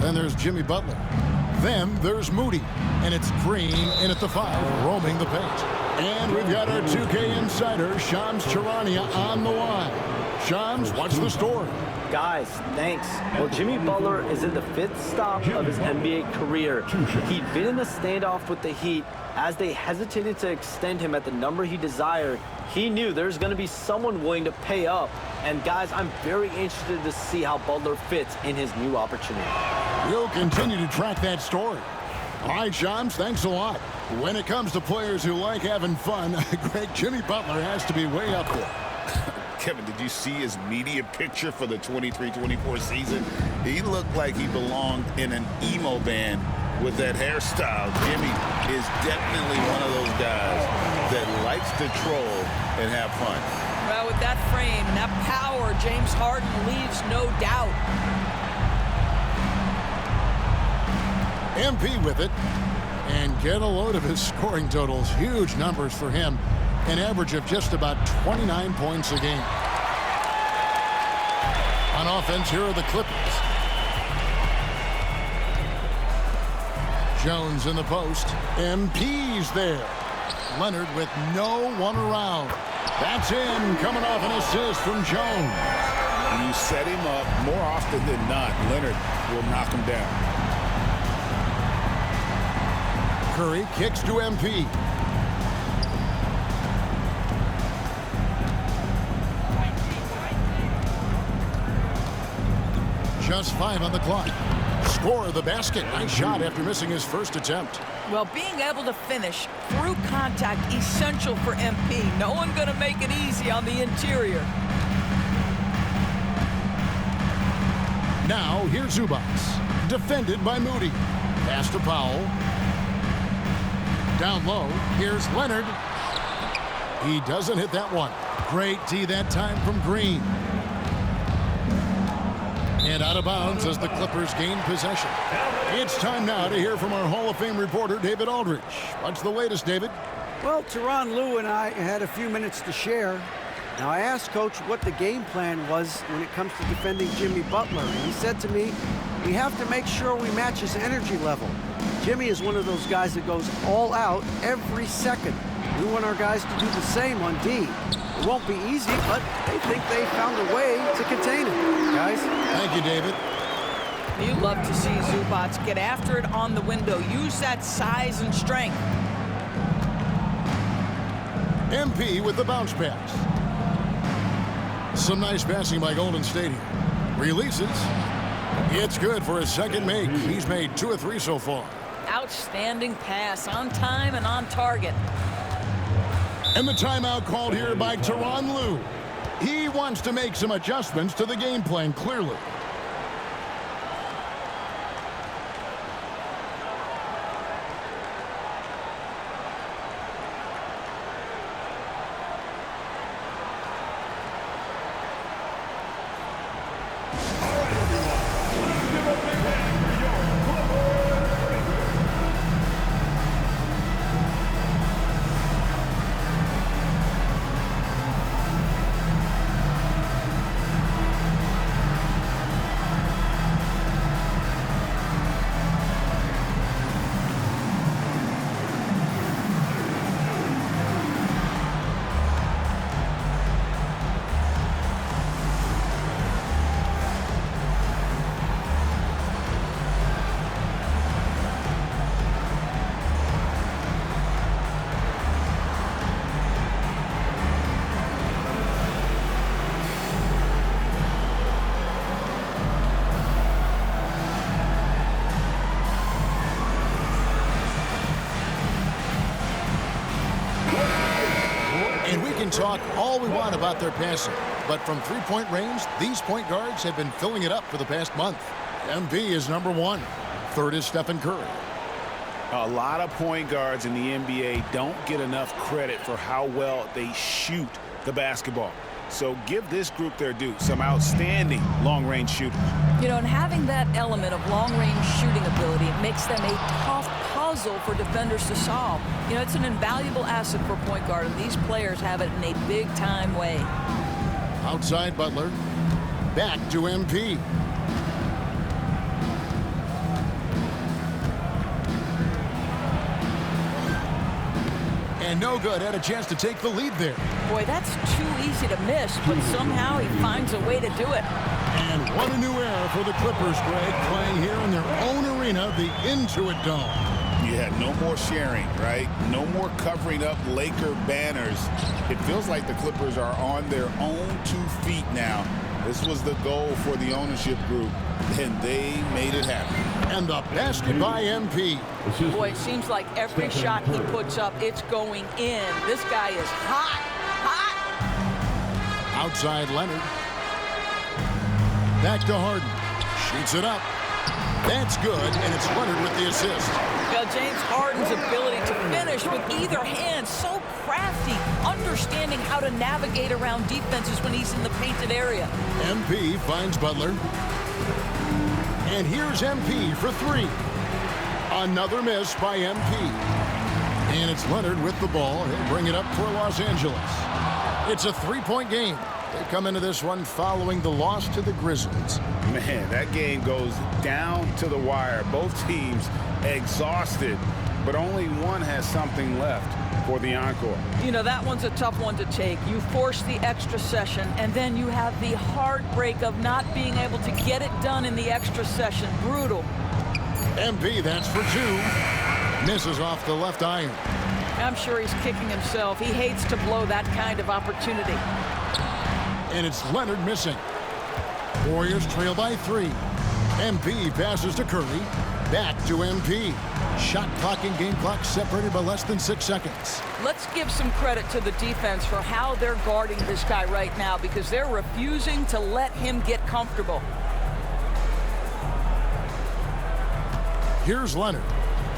Then there's Jimmy Butler. Then there's Moody. And it's Green in at the 5, roaming the paint. And we've got our 2K insider, Shams Charania, on the line. Shams, what's the story? Guys, thanks. Well, Jimmy Butler is in the 5th stop of his NBA career. He'd been in a standoff with the Heat. As they hesitated to extend him at the number he desired, he knew there's going to be someone willing to pay up. And guys, I'm very interested to see how Butler fits in his new opportunity. We'll continue to track that story. All right, Shams, thanks a lot. When it comes to players who like having fun, Greg, Jimmy Butler has to be way up there. Kevin, did you see his media picture for the 23-24 season? He looked like he belonged in an emo band with that hairstyle. Jimmy is definitely one of those guys that likes to troll and have fun. Well, with that frame and that power, James Harden leaves no doubt. MP with it. And get a load of his scoring totals. Huge numbers for him. An average of just about 29 points a game. On offense, here are the Clippers. Jones in the post. MP's there. Leonard with no one around. That's in, coming off an assist from Jones. When you set him up, more often than not, Leonard will knock him down. Curry kicks to MP. Just 5 on the clock. Score the basket. Nice shot after missing his first attempt. Well, being able to finish through contact, essential for MP. No one going to make it easy on the interior. Now, here's Zubac. Defended by Moody. Pass to Powell. Down low, here's Leonard. He doesn't hit that one. Great D that time from Green. And out of bounds as the Clippers gain possession. It's time now to hear from our Hall of Fame reporter, David Aldridge. What's the latest, David? Well, Tyronn Lue and I had a few minutes to share. Now, I asked Coach what the game plan was when it comes to defending Jimmy Butler. And he said to me, we have to make sure we match his energy level. Jimmy is one of those guys that goes all out every second. We want our guys to do the same on D. It won't be easy, but they think they found a way to contain him. Guys? Thank you, David. You'd love to see Zubac get after it on the window. Use that size and strength. MP with the bounce pass. Some nice passing by Golden State here. Releases. It's good for his second make. He's made 2 of 3 so far. Outstanding pass, on time and on target. And the timeout called here by Tyronn Lue. He wants to make some adjustments to the game plan, clearly. Talk all we want about their passing, but from three-point range, these point guards have been filling it up for the past month. MP is number 1. Third is Stephen Curry. A lot of point guards in the NBA don't get enough credit for how well they shoot the basketball. So give this group their due. Some outstanding long-range shooters. You know, and having that element of long-range shooting ability makes them a tough puzzle for defenders to solve. You know, it's an invaluable asset for point guard, and these players have it in a big-time way. Outside Butler. Back to MP. And no good. Had a chance to take the lead there. Boy, that's too easy to miss, but somehow he finds a way to do it. And what a new era for the Clippers, Greg, playing here in their own arena, the Intuit Dome. Yeah, no more sharing, right? No more covering up Laker banners. It feels like the Clippers are on their own 2 feet now. This was the goal for the ownership group, and they made it happen. And the basket by MP. Boy, it seems like every shot he puts up, it's going in. This guy is hot, hot. Outside Leonard. Back to Harden. Shoots it up. That's good, and it's Leonard with the assist. James Harden's ability to finish with either hand, so crafty, understanding how to navigate around defenses when he's in the painted area. MP finds Butler. And here's MP for 3. Another miss by MP. And it's Leonard with the ball. He'll bring it up for Los Angeles. It's a 3-point game. They come into this one following the loss to the Grizzlies. Man, that game goes down to the wire. Both teams exhausted, but only one has something left for the encore. You know, that one's a tough one to take. You force the extra session, and then you have the heartbreak of not being able to get it done in the extra session. Brutal. MP, that's for 2. Misses off the left iron. I'm sure he's kicking himself. He hates to blow that kind of opportunity. And it's Leonard missing. Warriors trail by 3. MP passes to Curry. Back to MP. Shot clock and game clock separated by less than 6 seconds. Let's give some credit to the defense for how they're guarding this guy right now, because they're refusing to let him get comfortable. Here's Leonard.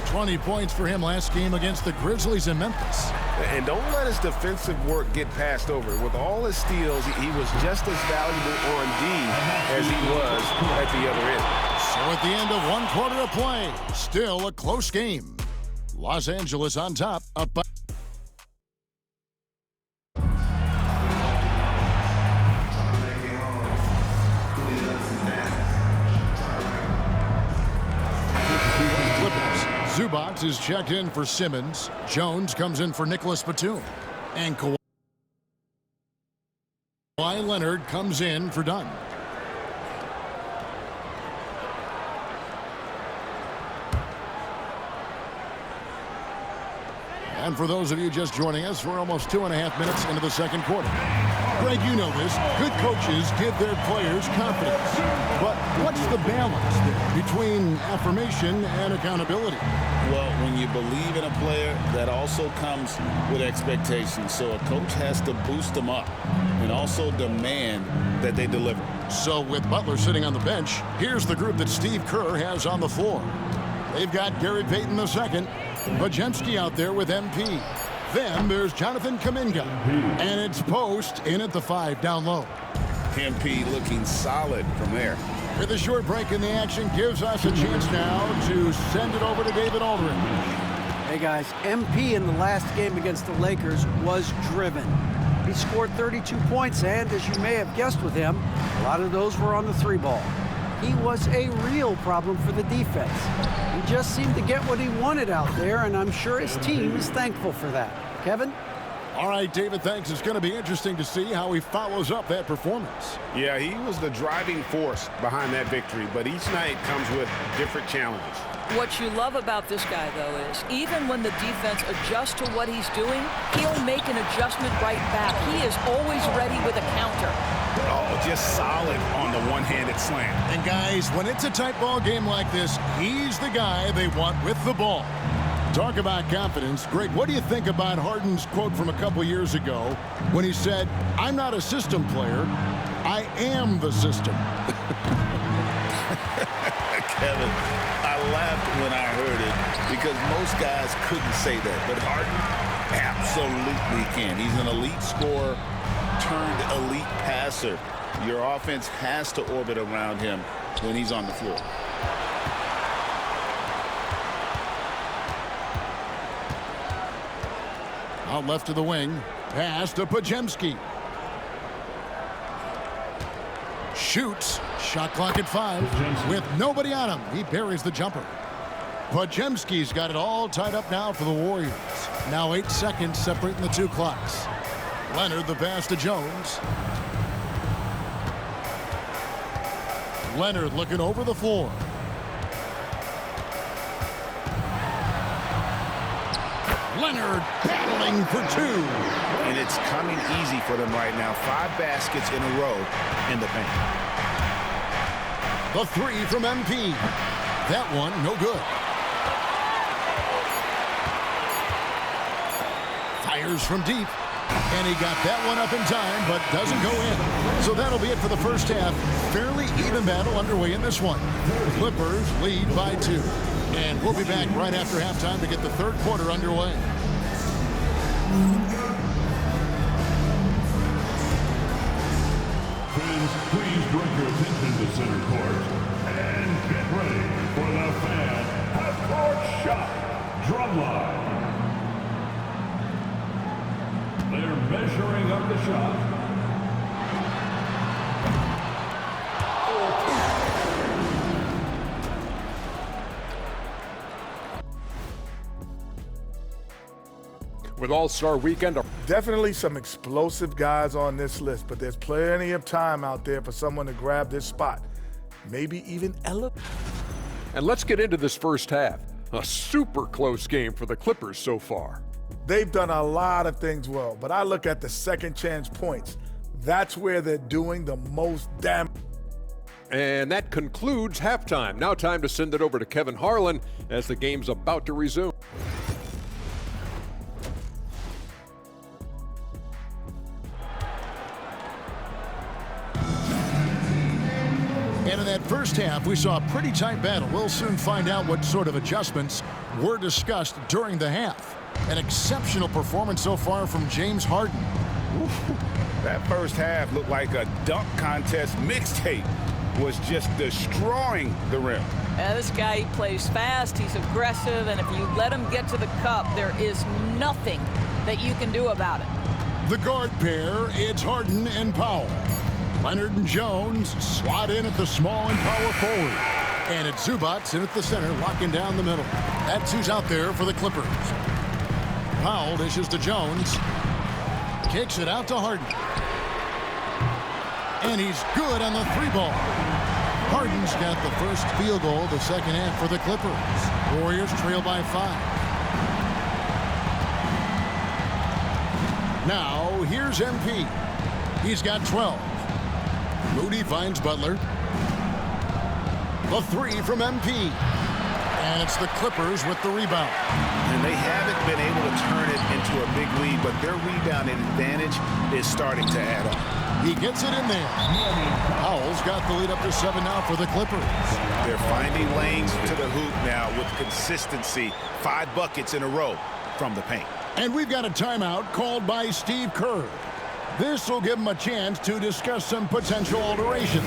20 points for him last game against the Grizzlies in Memphis. And don't let his defensive work get passed over. With all his steals, he was just as valuable on D as he was at the other end. So at the end of 1 quarter of play, still a close game. Los Angeles on top, up by... Zubac is checked in for Simmons. Jones comes in for Nicholas Batum. And Kawhi Leonard comes in for Dunn. And for those of you just joining us, we're almost 2.5 minutes into the second quarter. Greg, you know this. Good coaches give their players confidence. But what's the balance there between affirmation and accountability? Well, when you believe in a player, that also comes with expectations. So a coach has to boost them up and also demand that they deliver. So with Butler sitting on the bench, here's the group that Steve Kerr has on the floor. They've got Gary Payton II, Podziemski out there with MP. Then there's Jonathan Kuminga. And it's Post in at the 5 down low. MP looking solid from there. With a short break in the action, gives us a chance now to send it over to David Aldridge. Hey guys, MP in the last game against the Lakers was driven. He scored 32 points, and as you may have guessed with him, a lot of those were on the 3-ball. He was a real problem for the defense. He just seemed to get what he wanted out there, and I'm sure his team is thankful for that. Kevin? All right, David, thanks. It's going to be interesting to see how he follows up that performance. Yeah, he was the driving force behind that victory, but each night comes with different challenges. What you love about this guy, though, is even when the defense adjusts to what he's doing, he'll make an adjustment right back. He is always ready with a counter. Oh, just solid on the one-handed slam. And guys, when it's a tight ball game like this, he's the guy they want with the ball. Talk about confidence. Greg, what do you think about Harden's quote from a couple years ago when he said, "I'm not a system player, I am the system"? Kevin, I laughed when I heard it because most guys couldn't say that, but Harden absolutely can. He's an elite scorer turned elite passer. Your offense has to orbit around him when he's on the floor. Out left to the wing. Pass to Podziemski. Shoots. Shot clock at 5. With nobody on him, he buries the jumper. Podziemski's got it all tied up now for the Warriors. Now 8 seconds separating the two clocks. Leonard the pass to Jones. Leonard looking over the floor. Leonard battling for two. And it's coming easy for them right now. 5 baskets in a row in the paint. The three from MP. That one, no good. Fires from deep. And he got that one up in time, but doesn't go in. So that'll be it for the first half. Fairly even battle underway in this one. Clippers lead by 2. And we'll be back right after halftime to get the third quarter underway. Please direct your attention to center court and get ready for the fan half-court shot drumline. They're measuring up the shot. With All-Star Weekend. Definitely some explosive guys on this list, but there's plenty of time out there for someone to grab this spot. Maybe even elevate. And let's get into this first half. A super close game for the Clippers so far. They've done a lot of things well, but I look at the second chance points. That's where they're doing the most damage. And that concludes halftime. Now time to send it over to Kevin Harlan as the game's about to resume. And in that first half, we saw a pretty tight battle. We'll soon find out what sort of adjustments were discussed during the half. An exceptional performance so far from James Harden. That first half looked like a dunk contest mixtape. Was just destroying the rim. Yeah, this guy, he plays fast, he's aggressive, and if you let him get to the cup, there is nothing that you can do about it. The guard pair, it's Harden and Powell. Leonard and Jones slot in at the small and power forward. And it's Zubac in at the center, locking down the middle. That's who's out there for the Clippers. Powell dishes to Jones. Kicks it out to Harden. And he's good on the 3-ball. Harden's got the first field goal of the second half for the Clippers. Warriors trail by 5. Now, here's MP. He's got 12. Moody finds Butler. The 3 from MP. And it's the Clippers with the rebound. And they haven't been able to turn it into a big lead, but their rebounding advantage is starting to add up. He gets it in there. Powell's got the lead up to 7 now for the Clippers. They're finding lanes to the hoop now with consistency. 5 buckets in a row from the paint. And we've got a timeout called by Steve Kerr. This will give him a chance to discuss some potential alterations.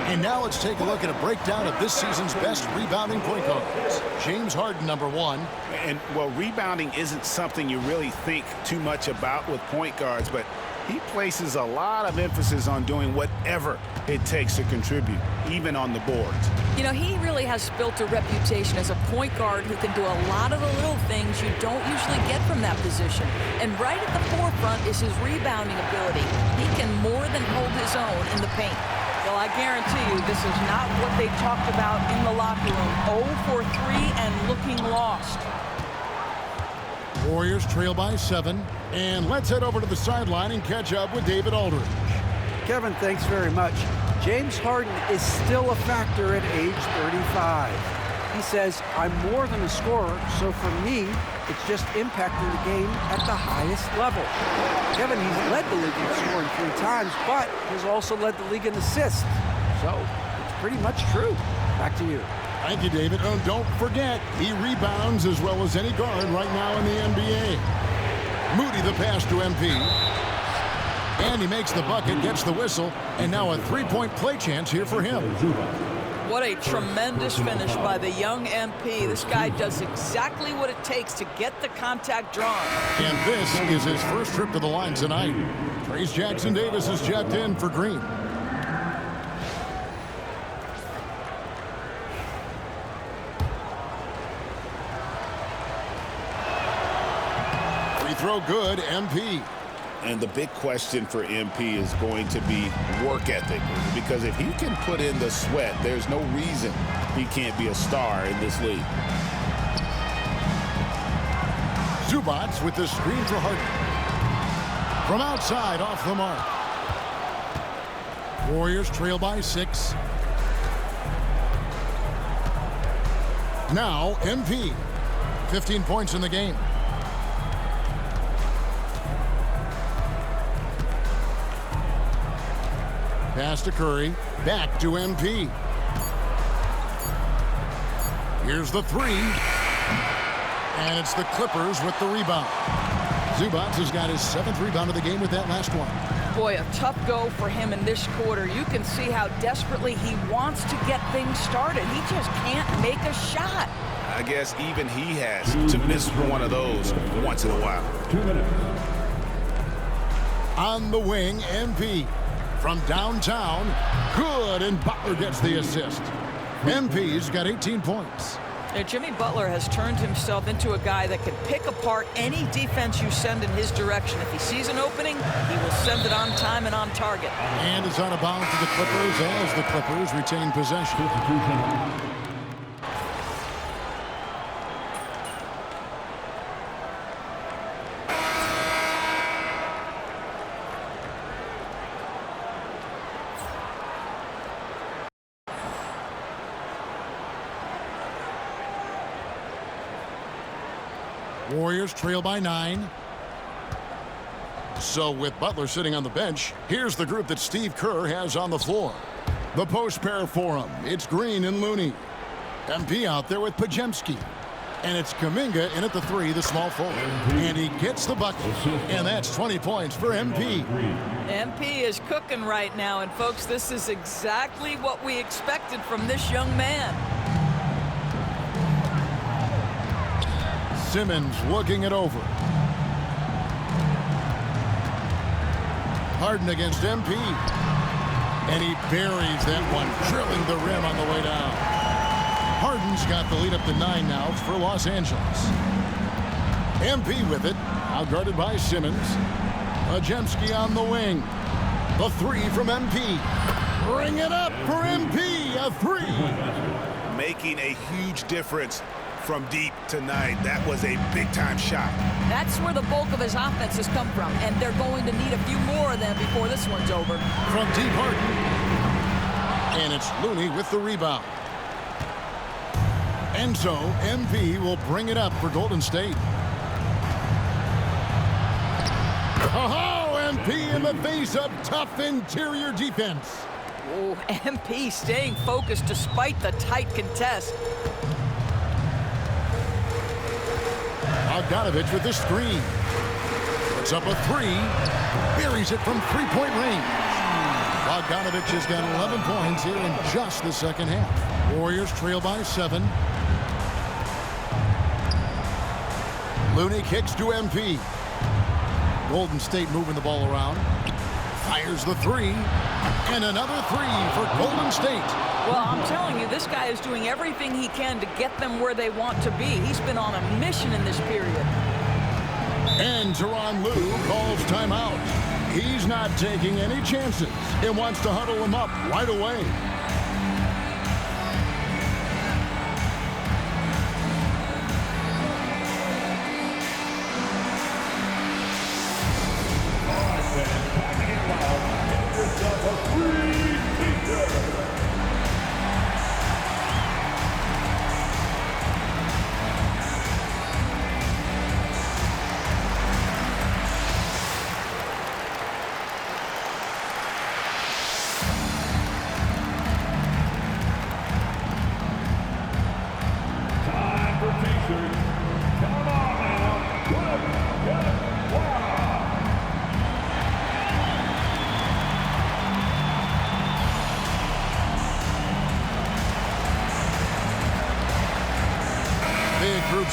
And now let's take a look at a breakdown of this season's best rebounding point guards. James Harden, number 1. And, well, rebounding isn't something you really think too much about with point guards, but he places a lot of emphasis on doing whatever it takes to contribute, even on the boards. You know, he really has built a reputation as a point guard who can do a lot of the little things you don't usually get from that position. And right at the forefront is his rebounding ability. He can more than hold his own in the paint. Well, I guarantee you this is not what they talked about in the locker room. 0 for 3 and looking lost. Warriors trail by 7. And let's head over to the sideline and catch up with David Aldridge. Kevin, thanks very much. James Harden is still a factor at age 35. He says, I'm more than a scorer, so for me, it's just impacting the game at the highest level. Kevin, he's led the league in scoring 3 times, but has also led the league in assists. So it's pretty much true. Back to you. Thank you, David. Oh, don't forget, he rebounds as well as any guard right now in the NBA. Moody the pass to MP. And he makes the bucket, gets the whistle, and now a 3-point play chance here for him. what a tremendous finish by the young MP. This guy does exactly what it takes to get the contact drawn. And this is his first trip to the line tonight. Trayce Jackson-Davis is checked in for Green. Free throw good, MP. And the big question for MP is going to be work ethic, because if he can put in the sweat, there's no reason he can't be a star in this league. Zubac with the screen for Harden. From outside, off the mark. Warriors trail by 6. Now MP. 15 points in the game. Pass to Curry. Back to MP. Here's the 3. And it's the Clippers with the rebound. Zubac has got his 7th rebound of the game with that last one. Boy, a tough go for him in this quarter. You can see how desperately he wants to get things started. He just can't make a shot. I guess even he has to miss one of those once in a while. 2 minutes. On the wing, MP. From downtown, good, and Butler gets the assist. MP's got 18 points. Jimmy Butler has turned himself into a guy that can pick apart any defense you send in his direction. If he sees an opening, he will send it on time and on target. And it's out of bounds to the Clippers as the Clippers retain possession. Warriors trail by 9. So with Butler sitting on the bench, here's the group that Steve Kerr has on the floor. The post pair for him. It's Green and Looney. MP out there with Podziemski. And it's Kuminga in at the 3, the small forward. And he gets the bucket. And that's 20 points for MP. MP is cooking right now. And folks, this is exactly what we expected from this young man. Simmons looking it over. Harden against MP. And he buries that one, drilling the rim on the way down. Harden's got the lead up to 9 now for Los Angeles. MP with it, out guarded by Simmons. Podziemski on the wing. The 3 from MP. Bring it up for MP, a 3. Making a huge difference from deep tonight. That was a big-time shot. That's where the bulk of his offense has come from, and they're going to need a few more of them before this one's over. From deep, Harden. And it's Looney with the rebound. And so MP will bring it up for Golden State. Oh, MP in the face of tough interior defense. Oh, MP staying focused despite the tight contest. Bogdanovich with the screen. Puts up a 3. Buries it from 3-point range. Bogdanovich has got 11 points here in just the second half. Warriors trail by 7. Looney kicks to MP. Golden State moving the ball around. Fires the 3. And another 3 for Golden State. Well, I'm telling you, this guy is doing everything he can to get them where they want to be. He's been on a mission in this period. And Tyronn Lue calls timeout. He's not taking any chances and wants to huddle them up right away.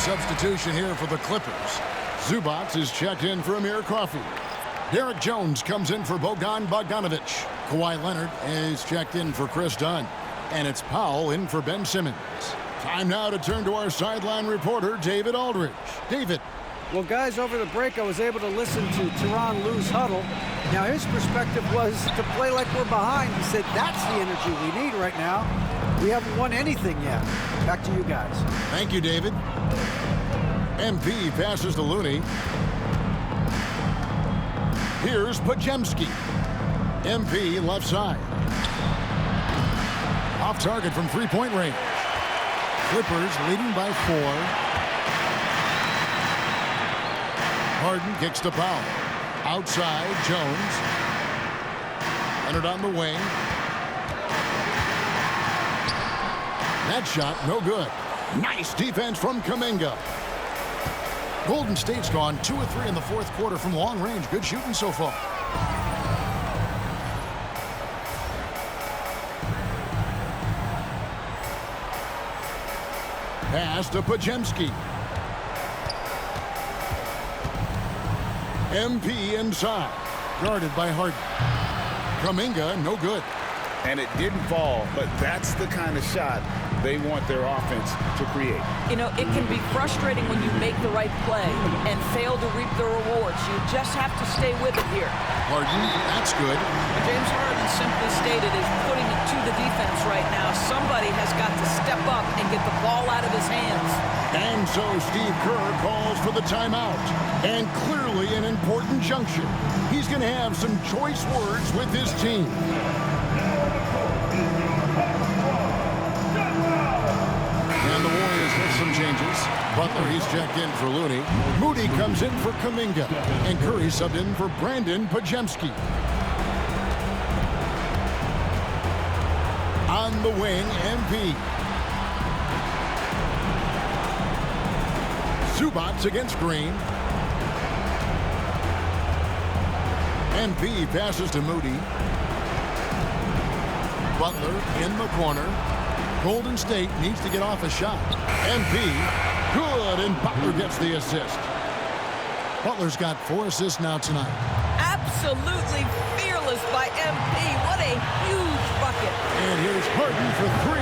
substitution here for the Clippers. Zubac is checked in for Amir Coffey. Derek Jones comes in for Bojan Bogdanovic. Kawhi Leonard is checked in for Chris Dunn. And it's Powell in for Ben Simmons. Time now to turn to our sideline reporter, David Aldridge. David. Well, guys, over the break, I was able to listen to Tyronn Lue's huddle. Now, his perspective was to play like we're behind. He said that's the energy we need right now. We haven't won anything yet. Back to you guys. Thank you, David. MP passes to Looney. Here's Podziemski. MP left side. Off target from three-point range. Clippers leading by 4. Harden kicks to Powell. Outside, Jones. Leonard on the wing. That shot, no good. Nice defense from Kuminga. Golden State's gone 2 of 3 in the fourth quarter from long range. Good shooting so far. Pass to Podziemski. MP inside. Guarded by Harden. Kuminga, no good. And it didn't fall, but that's the kind of shot they want their offense to create. You know, it can be frustrating when you make the right play and fail to reap the rewards. You just have to stay with it here. Harden, that's good. James Harden simply stated is putting it to the defense right now. Somebody has got to step up and get the ball out of his hands. And so Steve Kerr calls for the timeout. And clearly an important juncture. He's going to have some choice words with his team. And the Warriors with some changes. Butler, he's checked in for Looney. Moody comes in for Kuminga. And Curry subbed in for Brandon Podziemski. On the wing, MP. Zubac against Green. MP passes to Moody. Butler in the corner. Golden State needs to get off a shot. MP, good, and Butler gets the assist. Butler's got 4 assists now tonight. Absolutely fearless by MP. What a huge bucket. And here's Harden for 3.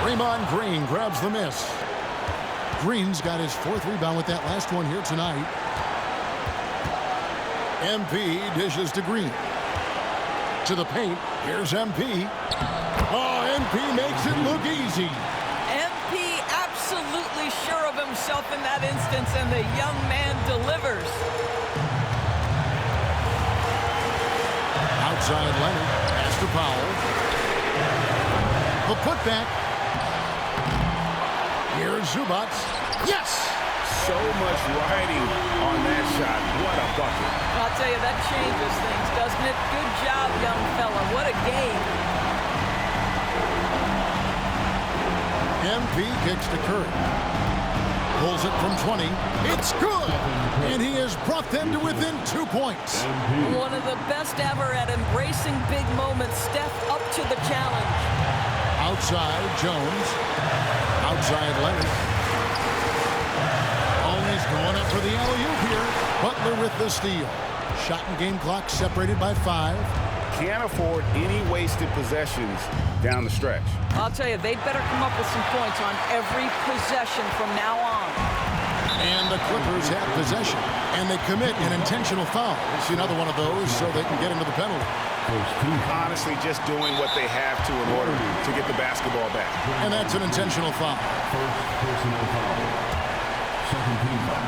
Draymond Green grabs the miss. Green's got his 4th rebound with that last one here tonight. MP dishes to Green. To the paint. Here's MP. Oh, MP makes it look easy. MP absolutely sure of himself in that instance, and the young man delivers. Outside Leonard. Pass to Powell. The putback. Here's Zubac. Yes! So much riding on that shot. What a bucket. I'll tell you, that changes things, doesn't it? Good job, young fella. What a game. MP kicks to Curry. Pulls it from 20. It's good! And he has brought them to within 2 points. One of the best ever at embracing big moments. Steph up to the challenge. Outside, Jones. Outside, Leonard. Always going up for the alley-oop here. Butler with the steal. Shot and game clock separated by 5. Can't afford any wasted possessions down the stretch. I'll tell you, they'd better come up with some points on every possession from now on. And the Clippers have possession. And they commit an intentional foul. We'll see another one of those so they can get into the penalty. Honestly, just doing what they have to in order to get the basketball back. And that's an intentional foul. First personal foul. Second team foul.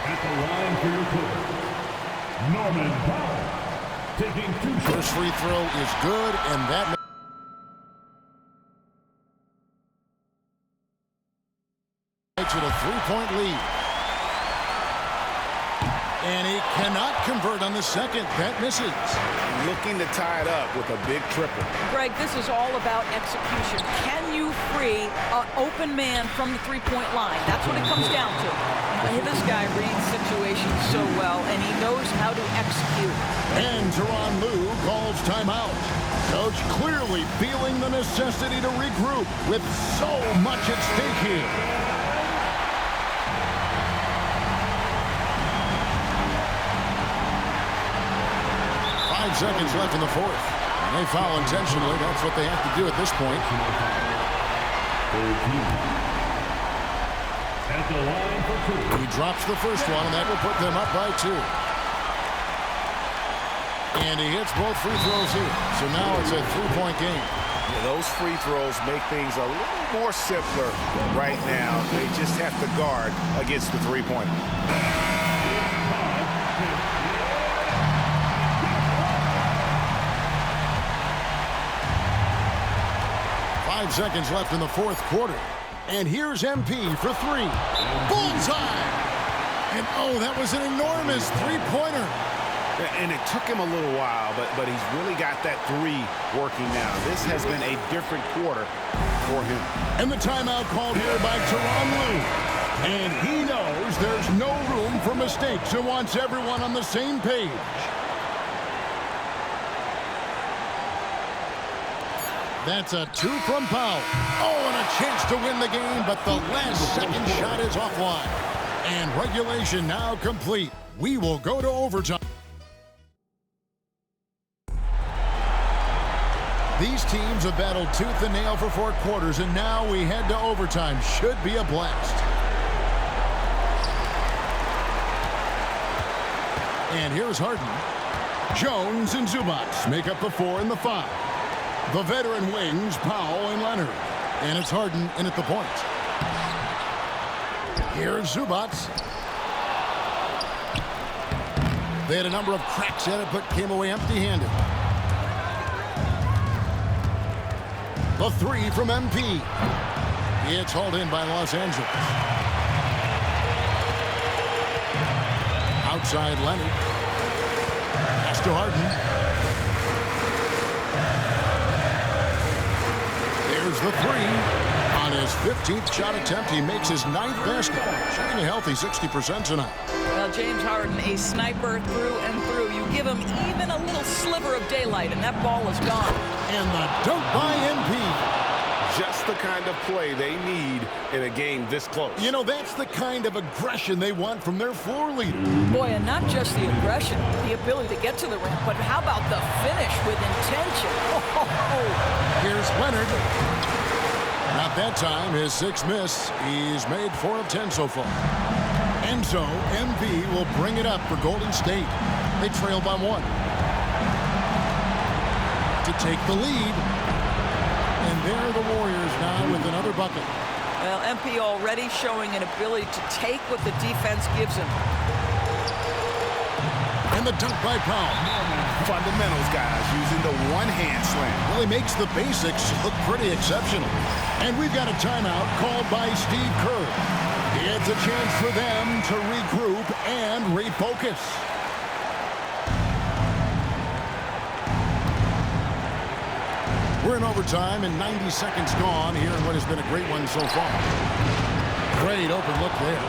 At the line for your Clippers, Norman Powell. Taking 2 shots. First free throw is good, and that makes it a 3-point lead. And he cannot convert on the second. That misses. Looking to tie it up with a big triple. Greg, this is all about execution. Can you free an open man from the three-point line? That's what it comes down to. This guy reads situations so well, and he knows how to execute. And Tyronn Lue calls timeout. Coach clearly feeling the necessity to regroup with so much at stake here. 5 seconds left in the fourth. And they foul intentionally. That's what they have to do at this point. At the line for 2. He drops the first one, and that will put them up by 2. And he hits both free throws here. So now it's a 3-point game. Yeah, those free throws make things a little more simpler right now. They just have to guard against the three-pointer. 5 seconds left in the fourth quarter. And here's MP for 3. Bullseye! And oh, that was an enormous three-pointer. And it took him a little while, but he's really got that 3 working now. This has been a different quarter for him. And the timeout called here by Tyronn Lue. And he knows there's no room for mistakes and wants everyone on the same page. That's a 2 from Powell. Oh, and a chance to win the game, but the last second shot is offline. And regulation now complete. We will go to overtime. These teams have battled tooth and nail for 4 quarters, and now we head to overtime. Should be a blast. And here's Harden. Jones and Zubac make up the 4 and the 5. The veteran wings, Powell and Leonard. And it's Harden in at the point. Here's Zubac. They had a number of cracks at it, but came away empty-handed. The 3 from MP. It's hauled in by Los Angeles. Outside Leonard. Pass to Harden. There's the 3. On his 15th shot attempt, he makes his 9th basket. Shooting a healthy 60% tonight. Well, James Harden, a sniper through and through. You give him even a little sliver of daylight, and that ball is gone. And the dunk by MP. Just the kind of play they need in a game this close. You know, that's the kind of aggression they want from their floor leader. Boy, and not just the aggression, the ability to get to the rim, but how about the finish with intention? Here's Leonard. Not that time, his 6th miss. He's made 4 of 10 so far. And so, MP will bring it up for Golden State. They trail by 1. To take the lead. And there are the Warriors now with another bucket. Well, MP already showing an ability to take what the defense gives him. And the dunk by Powell. Fundamentals, guys, using the one-hand slam. Well, he makes the basics look pretty exceptional. And we've got a timeout called by Steve Kerr. It's a chance for them to regroup and refocus. We're in overtime and 90 seconds gone here in what has been a great one so far. Great open look there.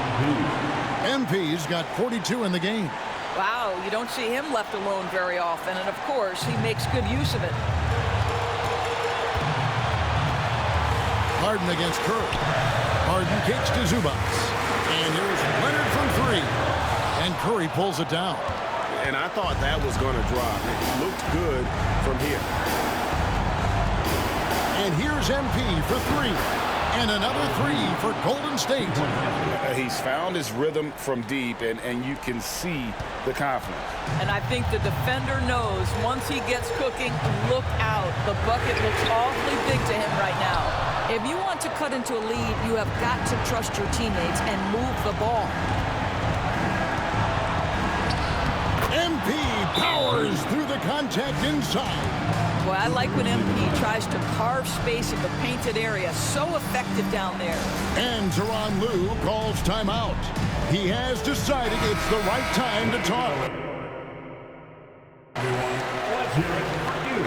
MP's got 42 in the game. Wow, you don't see him left alone very often, and of course, he makes good use of it. Harden against Curry. Harden kicks to Zubac. And here's Leonard from 3. And Curry pulls it down. And I thought that was going to drop. It looked good from here. And here's MP for 3. And another 3 for Golden State. He's found his rhythm from deep, and you can see the confidence. And I think the defender knows once he gets cooking, look out. The bucket looks awfully big to him right now. If you want to cut into a lead, you have got to trust your teammates and move the ball. MP powers through the contact inside. Boy, I like when MP tries to carve space in the painted area. So effective down there. And Tyronn Lue calls timeout. He has decided it's the right time to talk. Let's hear it for you.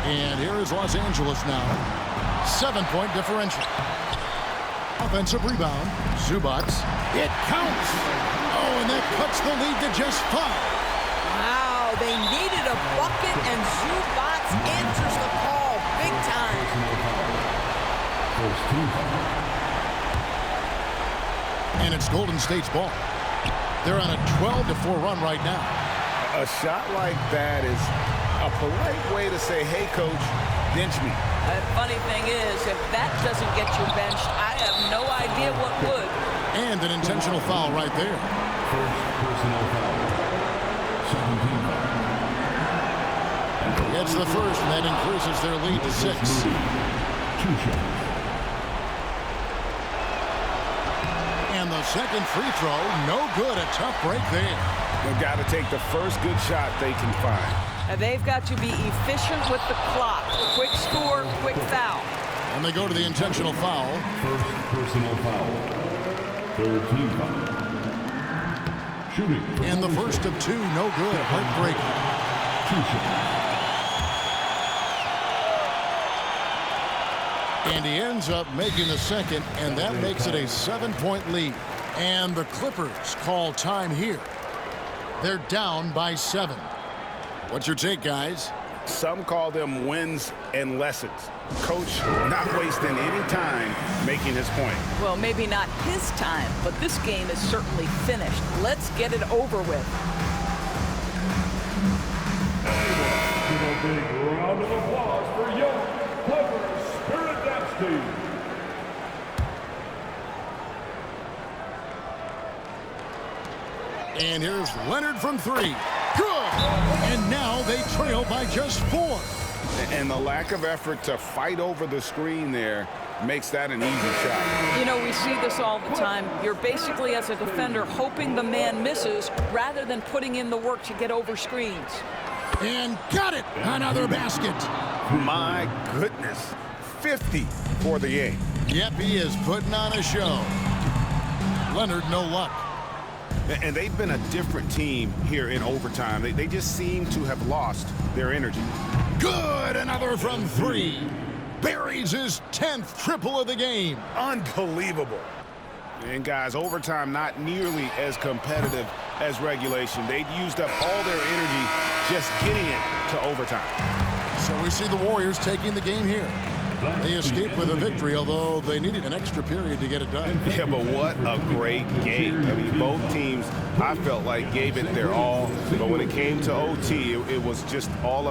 And here is Los Angeles now. 7-point differential. Offensive rebound. Zubac. It counts. Oh, and that cuts the lead to just 5. Wow, they needed a bucket, and Zubac answers the call big time. And it's Golden State's ball. They're on a 12-4 run right now. A shot like that is a polite way to say, hey, coach, bench me. The funny thing is, if that doesn't get you benched, I have no idea what would. And an intentional foul right there. First personal foul. 17 foul. It's the first, and that increases their lead to 6. 2 shots. And the second free throw, no good. A tough break there. They've got to take the first good shot they can find. And they've got to be efficient with the clock. Quick score, quick foul. And they go to the intentional foul. First personal foul. 13 foul. Shooting. And the first of 2, no good. Heartbreaking. 2 shots. And he ends up making the second, and that makes it a 7-point lead. And the Clippers call time here. They're down by 7. What's your take, guys? Some call them wins and lessons. Coach not wasting any time making his point. Well, maybe not his time, but this game is certainly finished. Let's get it over with. Give a big round of applause for young Clippers Spirit Dance Team. And here's Leonard from 3. Good! And now they trail by just 4. And the lack of effort to fight over the screen there makes that an easy shot. You know, we see this all the time. You're basically, as a defender, hoping the man misses rather than putting in the work to get over screens. And got it! Another basket. My goodness. 50 for the game. Yep, he is putting on a show. Leonard, no luck. And they've been a different team here in overtime. They just seem to have lost their energy. Good! Another from 3. Buries his 10th triple of the game. Unbelievable. And guys, overtime not nearly as competitive as regulation. They'd used up all their energy just getting it to overtime. So we see the Warriors taking the game here. They escaped with a victory, although they needed an extra period to get it done. Yeah, but what a great game. I mean, both teams, I felt like, gave it their all. But when it came to OT, it was just all about